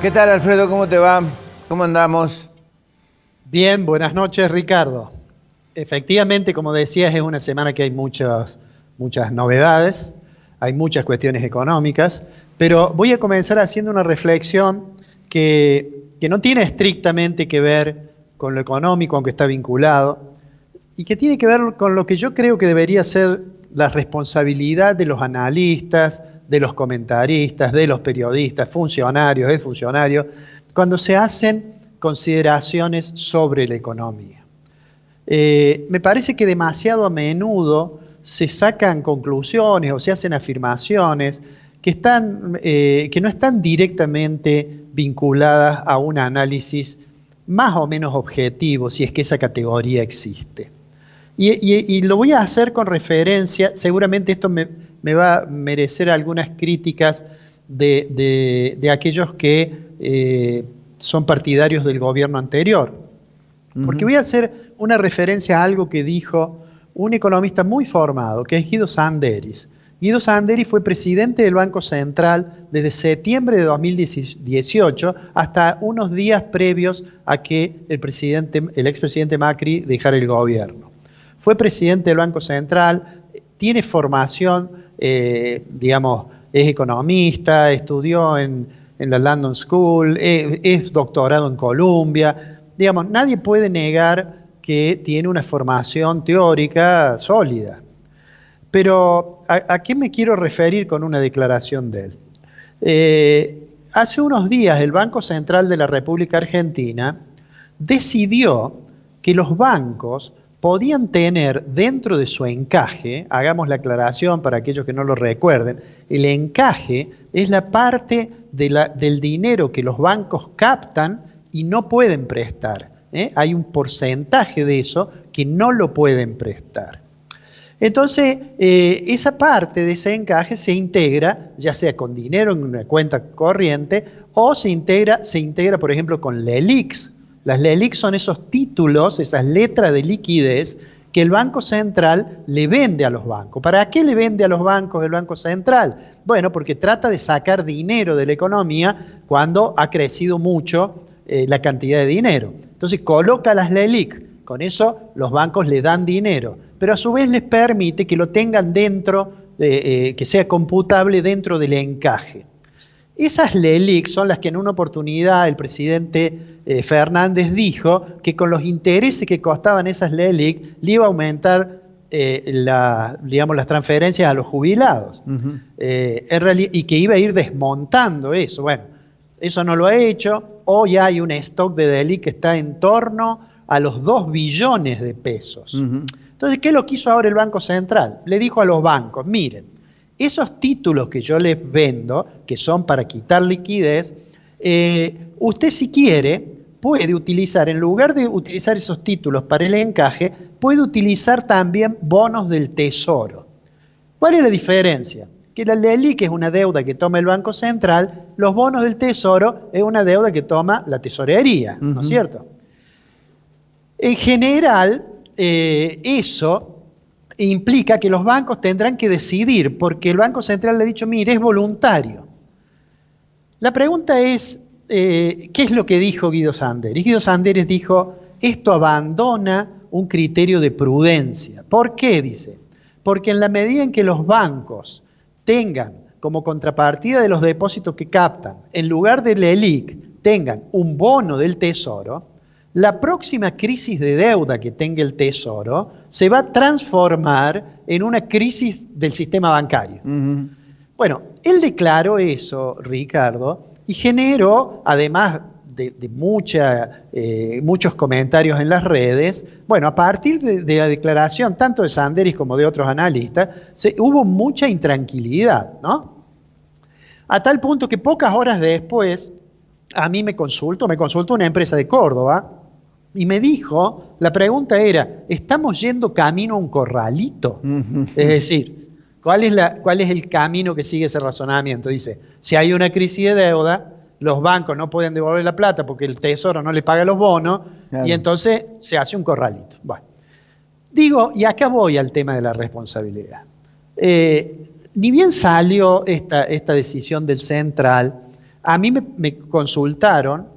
¿Qué tal, Alfredo? ¿Cómo te va? ¿Cómo andamos? Bien, buenas noches, Ricardo. Efectivamente, como decías, es una semana que hay muchas novedades, hay muchas cuestiones económicas, pero voy a comenzar haciendo una reflexión que no tiene estrictamente que ver con lo económico, aunque está vinculado, y que tiene que ver con lo que yo creo que debería ser la responsabilidad de los analistas, de los comentaristas, de los periodistas, funcionarios, exfuncionarios, cuando se hacen consideraciones sobre la economía. Me parece que demasiado a menudo se sacan conclusiones o se hacen afirmaciones que no están directamente vinculadas a un análisis más o menos objetivo, si es que esa categoría existe. Y lo voy a hacer con referencia, seguramente esto me va a merecer algunas críticas de aquellos que son partidarios del gobierno anterior. Porque voy a hacer una referencia a algo que dijo un economista muy formado, que es Guido Sanderis. Guido Sanderis fue presidente del Banco Central desde septiembre de 2018 hasta unos días previos a que el expresidente Macri dejara el gobierno. Fue presidente del Banco Central, tiene formación, es economista, estudió en la London School, es doctorado en Columbia. Nadie puede negar que tiene una formación teórica sólida. Pero, ¿a qué me quiero referir con una declaración de él? Hace unos días el Banco Central de la República Argentina decidió que los bancos podían tener dentro de su encaje, hagamos la aclaración para aquellos que no lo recuerden, el encaje es la parte del dinero que los bancos captan y no pueden prestar. Hay un porcentaje de eso que no lo pueden prestar. Entonces, esa parte de ese encaje se integra, ya sea con dinero en una cuenta corriente, o se integra, por ejemplo, con LELIQs. Las LELIQs son esos títulos, esas letras de liquidez que el Banco Central le vende a los bancos. ¿Para qué le vende a los bancos el Banco Central? Bueno, porque trata de sacar dinero de la economía cuando ha crecido mucho la cantidad de dinero. Entonces coloca las LELIQ, con eso los bancos le dan dinero, pero a su vez les permite que lo tengan dentro, que sea computable dentro del encaje. Esas LELIQ son las que en una oportunidad el presidente Fernández dijo que con los intereses que costaban esas LELIQ le iba a aumentar las transferencias a los jubilados. Y que iba a ir desmontando eso. Bueno, eso no lo ha hecho. Hoy hay un stock de LELIQ que está en torno a los 2 billones de pesos. Entonces, ¿qué lo quiso ahora el Banco Central? Le dijo a los bancos, miren, esos títulos que yo les vendo, que son para quitar liquidez, usted si quiere puede utilizar, en lugar de utilizar esos títulos para el encaje, puede utilizar también bonos del Tesoro. ¿Cuál es la diferencia? Que la LELIQ es una deuda que toma el Banco Central, los bonos del Tesoro es una deuda que toma la tesorería, ¿no es cierto? En general, eso implica que los bancos tendrán que decidir, porque el Banco Central le ha dicho, mire, es voluntario. La pregunta es, ¿qué es lo que dijo Guido Sanderis? Guido Sanderis dijo, esto abandona un criterio de prudencia. ¿Por qué? Dice, porque en la medida en que los bancos tengan como contrapartida de los depósitos que captan, en lugar de LELIQ, tengan un bono del Tesoro, la próxima crisis de deuda que tenga el Tesoro se va a transformar en una crisis del sistema bancario. Bueno, él declaró eso, Ricardo, y generó, además de muchos comentarios en las redes, bueno, a partir de la declaración, tanto de Sanderis como de otros analistas, hubo mucha intranquilidad, ¿no? A tal punto que pocas horas después, a mí me consultó una empresa de Córdoba, y me dijo, la pregunta era, ¿estamos yendo camino a un corralito? Es decir, ¿cuál es el camino que sigue ese razonamiento? Dice, si hay una crisis de deuda, los bancos no pueden devolver la plata porque el Tesoro no les paga los bonos, claro, y entonces se hace un corralito. Bueno, digo, y acá voy al tema de la responsabilidad. Ni bien salió esta decisión del Central, A mí me consultaron,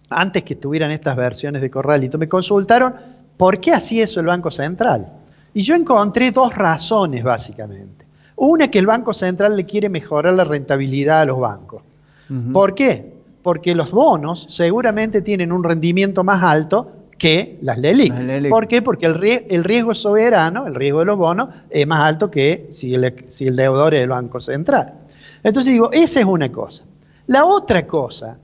antes que estuvieran estas versiones de Corralito, me consultaron por qué hacía eso el Banco Central. Y yo encontré dos razones, básicamente. Una, que el Banco Central le quiere mejorar la rentabilidad a los bancos. ¿Por qué? Porque los bonos seguramente tienen un rendimiento más alto que las LELIQ. ¿Por qué? Porque el riesgo soberano, el riesgo de los bonos, es más alto que si el deudor es el Banco Central. Entonces digo, esa es una cosa. La otra cosa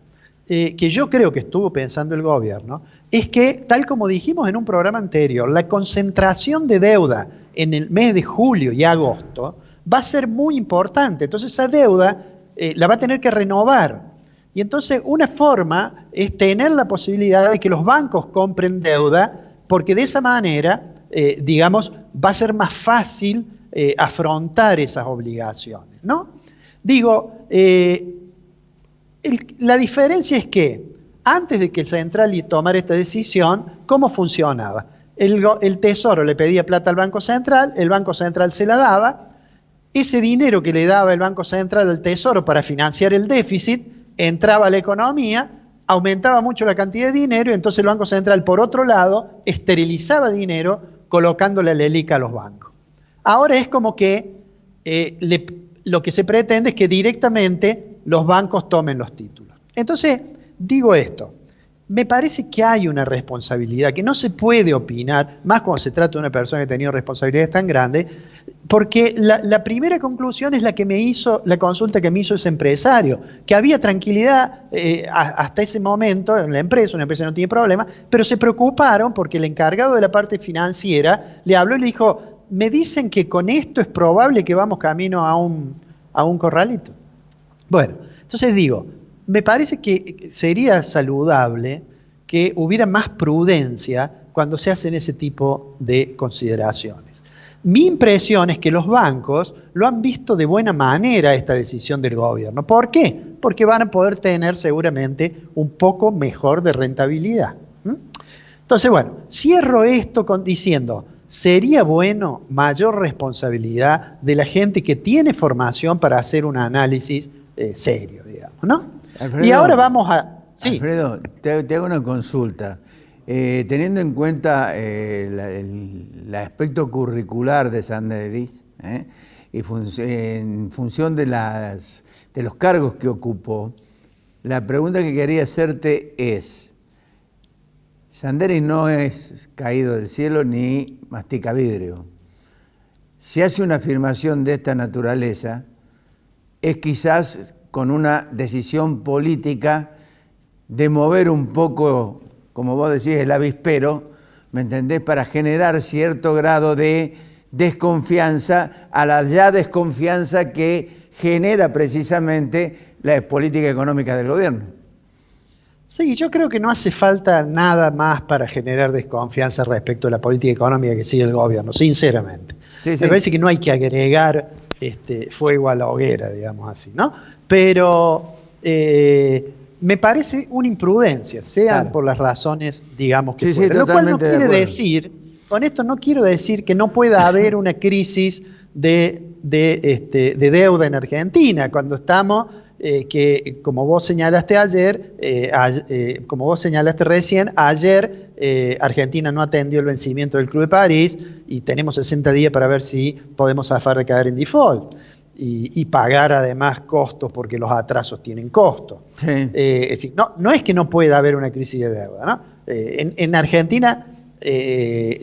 que yo creo que estuvo pensando el gobierno es que, tal como dijimos en un programa anterior, la concentración de deuda en el mes de julio y agosto va a ser muy importante. Entonces esa deuda la va a tener que renovar. Y entonces una forma es tener la posibilidad de que los bancos compren deuda, porque de esa manera, digamos, va a ser más fácil afrontar esas obligaciones, ¿no? Digo, la diferencia es que antes de que el Central tomara esta decisión, ¿cómo funcionaba? El Tesoro le pedía plata al Banco Central, el Banco Central se la daba, ese dinero que le daba el Banco Central al Tesoro para financiar el déficit entraba a la economía, aumentaba mucho la cantidad de dinero y entonces el Banco Central, por otro lado, esterilizaba dinero colocándole a LELIQ a los bancos. Ahora es como que lo que se pretende es que directamente los bancos tomen los títulos. Entonces, digo esto, me parece que hay una responsabilidad, que no se puede opinar, más cuando se trata de una persona que ha tenido responsabilidades tan grandes, porque la primera conclusión es la consulta que me hizo ese empresario, que había tranquilidad hasta ese momento en la empresa, una empresa no tiene problema, pero se preocuparon porque el encargado de la parte financiera le habló y le dijo, me dicen que con esto es probable que vamos camino a un corralito. Bueno, entonces digo, me parece que sería saludable que hubiera más prudencia cuando se hacen ese tipo de consideraciones. Mi impresión es que los bancos lo han visto de buena manera esta decisión del gobierno. ¿Por qué? Porque van a poder tener seguramente un poco mejor de rentabilidad. Entonces, bueno, cierro esto diciendo, sería bueno mayor responsabilidad de la gente que tiene formación para hacer un análisis serio, digamos, ¿no? Alfredo, y ahora vamos a... Sí. Alfredo, te hago una consulta. Teniendo en cuenta el aspecto curricular de Sanderis, y en función de los cargos que ocupó, la pregunta que quería hacerte es, Sanderis no es caído del cielo ni mastica vidrio. Si hace una afirmación de esta naturaleza, es quizás con una decisión política de mover un poco, como vos decís, el avispero, ¿me entendés?, para generar cierto grado de desconfianza a la ya desconfianza que genera precisamente la política económica del gobierno. Sí, yo creo que no hace falta nada más para generar desconfianza respecto a la política económica que sigue el gobierno, sinceramente. Sí. Me parece que no hay que agregar fuego a la hoguera, digamos así, ¿no? Pero me parece una imprudencia, sean por las razones, digamos, que fueran. Lo cual no quiere decir, con esto no quiero decir que no pueda haber una crisis de deuda en Argentina, cuando estamos, que como vos señalaste recién, ayer Argentina no atendió el vencimiento del Club de París y tenemos 60 días para ver si podemos zafar de caer en default. Y pagar además costos porque los atrasos tienen costos. Sí. Es decir, no es que no pueda haber una crisis de deuda, ¿no? En Argentina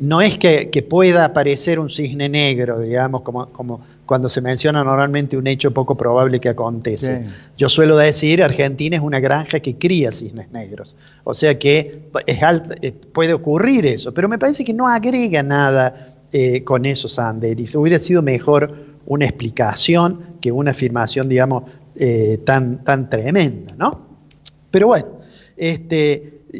no es que pueda aparecer un cisne negro, digamos, como cuando se menciona normalmente un hecho poco probable que acontece. Sí. Yo suelo decir, Argentina es una granja que cría cisnes negros. O sea que puede ocurrir eso, pero me parece que no agrega nada con eso Sanderis. Hubiera sido mejor una explicación que una afirmación, digamos, tan tremenda, ¿no? Pero bueno,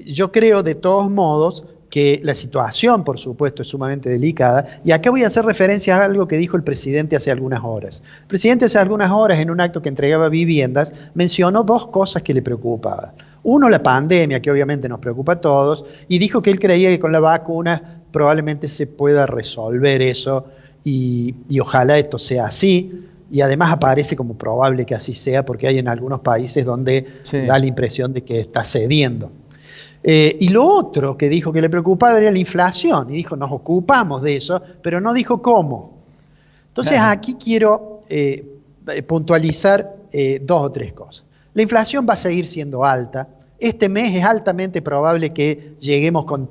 yo creo de todos modos que la situación, por supuesto, es sumamente delicada, y acá voy a hacer referencia a algo que dijo el presidente hace algunas horas. El presidente hace algunas horas, en un acto que entregaba viviendas, mencionó dos cosas que le preocupaban. Uno, la pandemia, que obviamente nos preocupa a todos, y dijo que él creía que con la vacuna probablemente se pueda resolver eso, y ojalá esto sea así. y además aparece como probable que así sea, porque hay en algunos países donde da la impresión de que está cediendo. Y lo otro que dijo que le preocupaba era la inflación, y dijo, nos ocupamos de eso, pero no dijo cómo. Entonces aquí quiero puntualizar 2 o 3 cosas. La inflación va a seguir siendo alta. Este mes es altamente probable que lleguemos con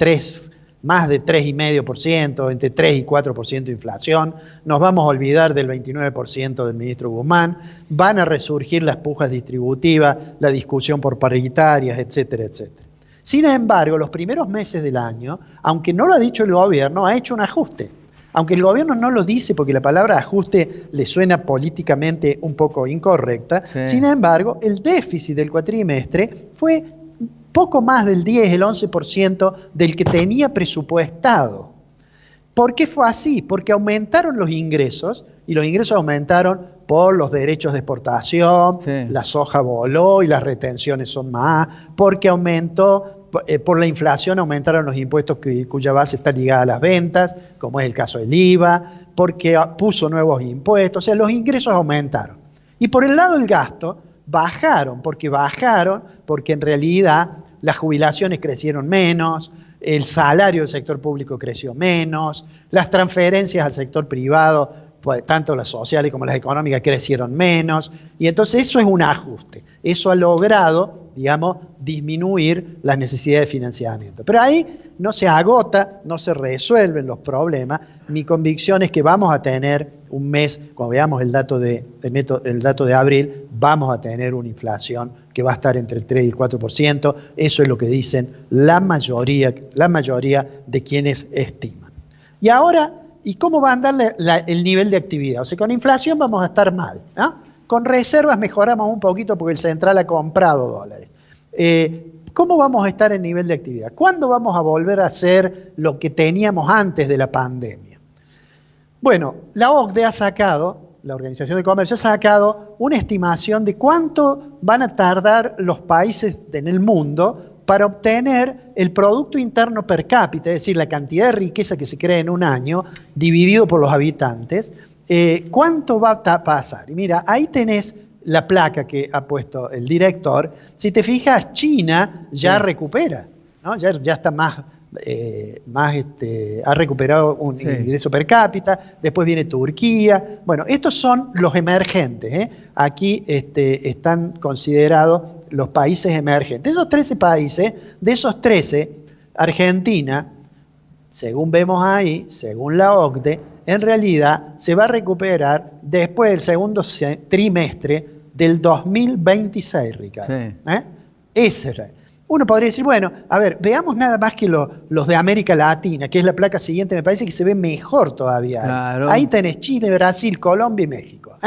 más de 3,5%, entre 3 y 4% de inflación. Nos vamos a olvidar del 29% del ministro Guzmán. Van a resurgir las pujas distributivas, la discusión por paritarias, etcétera, etcétera. Sin embargo, los primeros meses del año, aunque no lo ha dicho el gobierno, ha hecho un ajuste. Aunque el gobierno no lo dice porque la palabra ajuste le suena políticamente un poco incorrecta, sin embargo, el déficit del cuatrimestre fue poco más del 10, el 11% del que tenía presupuestado. ¿Por qué fue así? Porque aumentaron los ingresos, y los ingresos aumentaron por los derechos de exportación, la soja voló y las retenciones son más, porque aumentó, por la inflación aumentaron los impuestos cuya base está ligada a las ventas, como es el caso del IVA, porque puso nuevos impuestos, o sea, los ingresos aumentaron. Y por el lado del gasto, bajaron porque en realidad las jubilaciones crecieron menos, el salario del sector público creció menos, las transferencias al sector privado, pues, tanto las sociales como las económicas, crecieron menos, y entonces eso es un ajuste. Eso ha logrado, digamos, disminuir las necesidades de financiamiento. Pero ahí no se agota, no se resuelven los problemas. Mi convicción es que vamos a tener un mes, cuando veamos el dato de abril, vamos a tener una inflación que va a estar entre el 3 y el 4%. Eso es lo que dicen la mayoría de quienes estiman. Y ahora, ¿y cómo va a andar el nivel de actividad? O sea, con inflación vamos a estar mal, ¿no? Con reservas mejoramos un poquito porque el central ha comprado dólares. ¿Cómo vamos a estar en nivel de actividad? ¿Cuándo vamos a volver a hacer lo que teníamos antes de la pandemia? Bueno, la OCDE ha sacado, la Organización de Comercio ha sacado una estimación de cuánto van a tardar los países en el mundo para obtener el Producto Interno per cápita, es decir, la cantidad de riqueza que se crea en un año dividido por los habitantes. ¿Cuánto va a pasar? Y mira, ahí tenés la placa que ha puesto el director. Si te fijas, China ya recupera, ¿no? Ya está ha recuperado un ingreso per cápita. Después viene Turquía. Bueno, estos son los emergentes, ¿eh? Aquí están considerados los países emergentes. Esos 13 países, de esos 13, Argentina, según vemos ahí, según la OCDE, en realidad se va a recuperar después del segundo trimestre del 2026, Ricardo. Ese es. Uno podría decir, bueno, a ver, veamos nada más que los de América Latina, que es la placa siguiente, me parece que se ve mejor todavía. Claro. Ahí tenés Chile, Brasil, Colombia y México.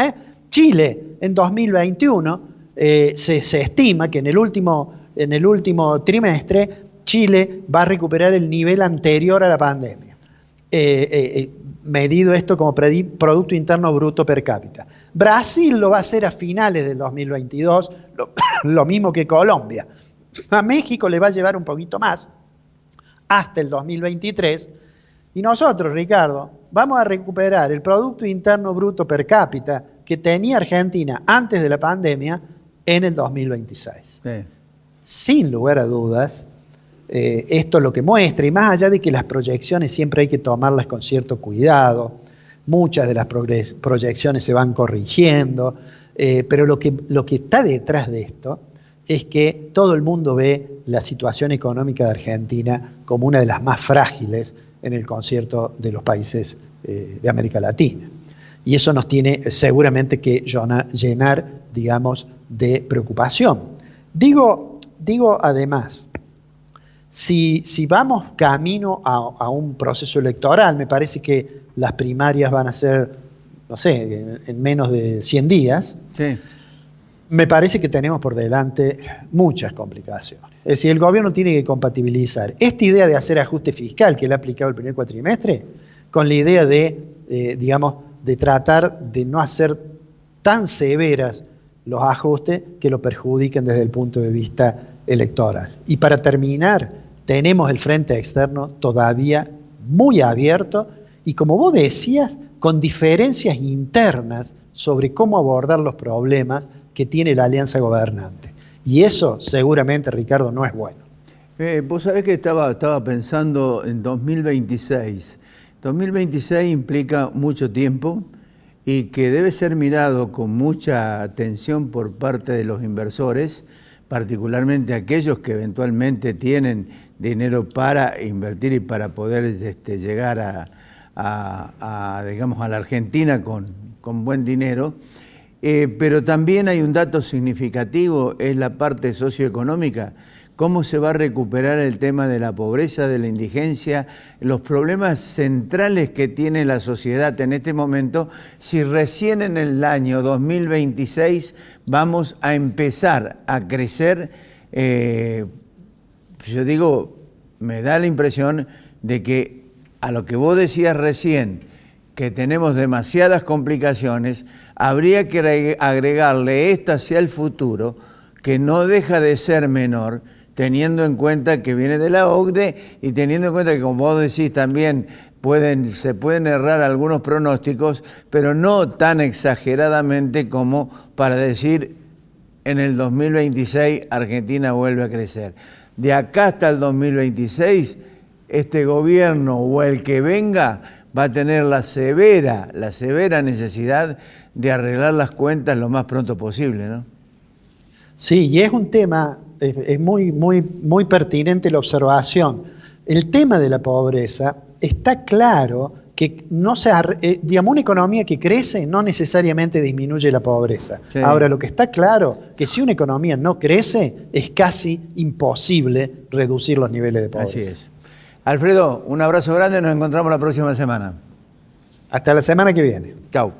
Chile, en 2021, se estima que en el último trimestre, Chile va a recuperar el nivel anterior a la pandemia. Medido esto como Producto Interno Bruto per cápita. Brasil lo va a hacer a finales del 2022, lo mismo que Colombia. A México le va a llevar un poquito más, hasta el 2023, y nosotros, Ricardo, vamos a recuperar el Producto Interno Bruto per cápita que tenía Argentina antes de la pandemia en el 2026. Sin lugar a dudas, esto es lo que muestra, y más allá de que las proyecciones siempre hay que tomarlas con cierto cuidado, muchas de las proyecciones se van corrigiendo, pero lo que está detrás de esto es que todo el mundo ve la situación económica de Argentina como una de las más frágiles en el concierto de los países de América Latina. Y eso nos tiene seguramente que llenar, digamos, de preocupación. Digo además, si vamos camino a un proceso electoral, me parece que las primarias van a ser, no sé, en menos de 100 días, me parece que tenemos por delante muchas complicaciones. Es decir, el gobierno tiene que compatibilizar esta idea de hacer ajuste fiscal que le ha aplicado el primer cuatrimestre con la idea de tratar de no hacer tan severas los ajustes que lo perjudiquen desde el punto de vista electoral. Y para terminar, tenemos el frente externo todavía muy abierto y, como vos decías, con diferencias internas sobre cómo abordar los problemas que tiene la alianza gobernante. Y eso seguramente, Ricardo, no es bueno. Vos sabés que estaba pensando en 2026. 2026 implica mucho tiempo y que debe ser mirado con mucha atención por parte de los inversores, particularmente aquellos que eventualmente tienen dinero para invertir y para poder llegar digamos, a la Argentina con buen dinero. Pero también hay un dato significativo, es la parte socioeconómica. ¿Cómo se va a recuperar el tema de la pobreza, de la indigencia, los problemas centrales que tiene la sociedad en este momento, si recién en el año 2026 vamos a empezar a crecer? Yo digo, me da la impresión de que a lo que vos decías recién, que tenemos demasiadas complicaciones, habría que agregarle esta hacia el futuro, que no deja de ser menor, teniendo en cuenta que viene de la OCDE y teniendo en cuenta que, como vos decís, también se pueden errar algunos pronósticos, pero no tan exageradamente como para decir en el 2026 Argentina vuelve a crecer. De acá hasta el 2026, este gobierno o el que venga va a tener la severa necesidad de arreglar las cuentas lo más pronto posible, ¿no? Sí, y es un tema, es muy pertinente la observación. El tema de la pobreza está claro que digamos, una economía que crece no necesariamente disminuye la pobreza. Sí. Ahora, lo que está claro que si una economía no crece, es casi imposible reducir los niveles de pobreza. Así es. Alfredo, un abrazo grande, nos encontramos la próxima semana. Hasta la semana que viene. Chau.